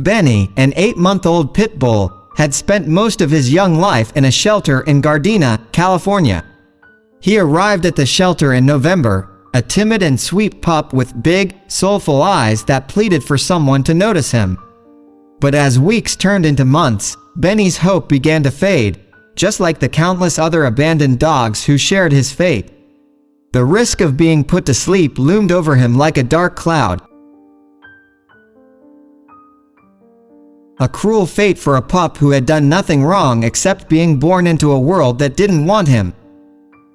Benny, an 8-month-old pit bull, had spent most of his young life in a shelter in Gardena, California. He arrived at the shelter in November, a timid and sweet pup with big, soulful eyes that pleaded for someone to notice him. But as weeks turned into months, Benny's hope began to fade, just like the countless other abandoned dogs who shared his fate. The risk of being put to sleep loomed over him like a dark cloud. A cruel fate for a pup who had done nothing wrong except being born into a world that didn't want him.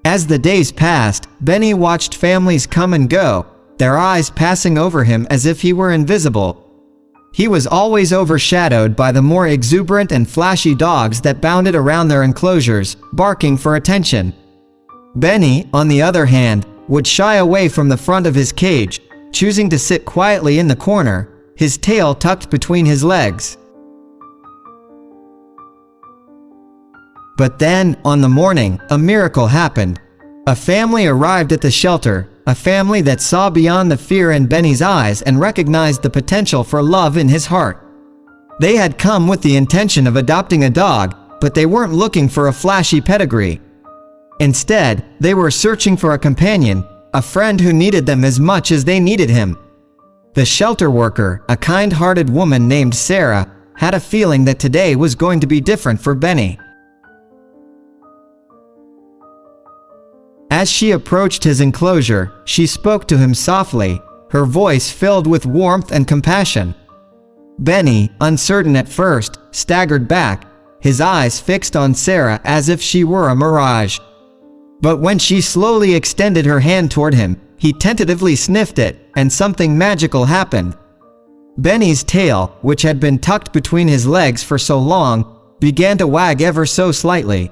As the days passed, Benny watched families come and go, their eyes passing over him as if he were invisible. He was always overshadowed by the more exuberant and flashy dogs that bounded around their enclosures, barking for attention. Benny, on the other hand, would shy away from the front of his cage, choosing to sit quietly in the corner, his tail tucked between his legs. But then, on the morning, a miracle happened. A family arrived at the shelter, a family that saw beyond the fear in Benny's eyes and recognized the potential for love in his heart. They had come with the intention of adopting a dog, but they weren't looking for a flashy pedigree. Instead, they were searching for a companion, a friend who needed them as much as they needed him. The shelter worker, a kind-hearted woman named Sarah, had a feeling that today was going to be different for Benny. As she approached his enclosure, she spoke to him softly, her voice filled with warmth and compassion. Benny, uncertain at first, staggered back, his eyes fixed on Sarah as if she were a mirage. But when she slowly extended her hand toward him, he tentatively sniffed it, and something magical happened. Benny's tail, which had been tucked between his legs for so long, began to wag ever so slightly.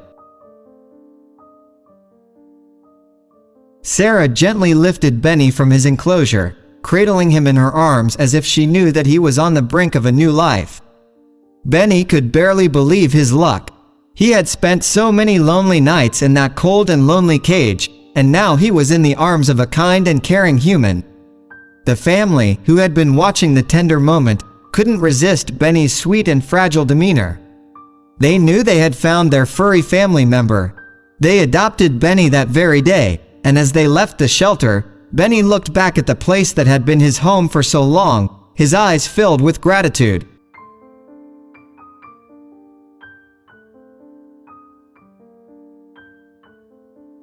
Sarah gently lifted Benny from his enclosure, cradling him in her arms as if she knew that he was on the brink of a new life. Benny could barely believe his luck. He had spent so many lonely nights in that cold and lonely cage, and now he was in the arms of a kind and caring human. The family, who had been watching the tender moment, couldn't resist Benny's sweet and fragile demeanor. They knew they had found their furry family member. They adopted Benny that very day, and as they left the shelter, Benny looked back at the place that had been his home for so long, his eyes filled with gratitude.